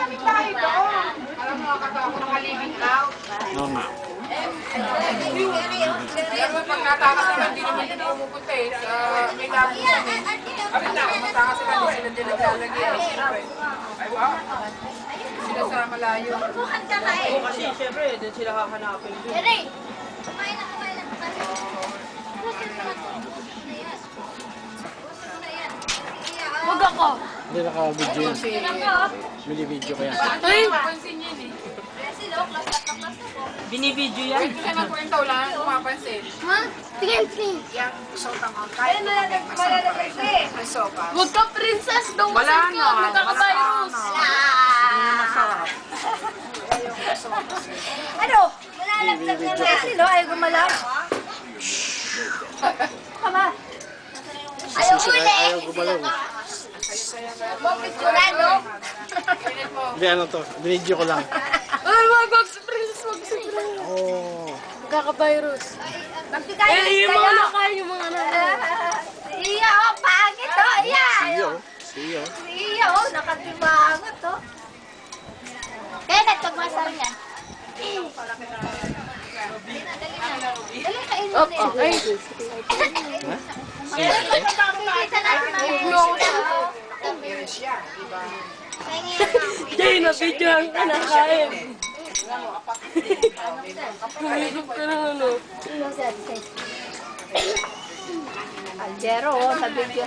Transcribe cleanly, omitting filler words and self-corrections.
Malapit tayo doon. Alam mo, nakatawa ko nakalibing out. Oo nga. Pero pag natakas naman, hindi naman hindi umupunta eh. May labo kami. Kapit na, kung matakas sila, hindi sila din naglalagay. Ay, wow. Sila sa malayo. Oo, kasi siyempre, doon sila hahanapin. Huwag ako. Hindi naka-video yun. Bili-video kaya. Ay! Pansin yun eh. Binibidyo yan. Kahit kasi nagkwento lang, pumapansin. Ha? Sige, sige. Yung sopa mo, kahit malalagay may sopa. Huwag ka, princess. Daw Wala masarap ka. na. Magkaka-virus. Masarap. Ano? Malalaglag na na sila. Ayaw gumalaw. Kama. Ayaw uli. Ayaw gumalaw. Kurado. Hindi, ano to? Binidyo ko lang. Ay, wag si princess. Wag si princess. Oo. Magkaka-virus. Magpikain Yung mga nakain, yung mga nakain. Iya, oh, pangit, oh. Iya. Siyo. Siyo. Iya, oh, nakatimangot, oh. Kaya nagpagmasal niya. Dali, kainin Op, mo ay. Pipita natin mga Meron siya, diba? Jay, na-video ang kinakain. Nahigop ka ng ano. Aljero, oh, sa video.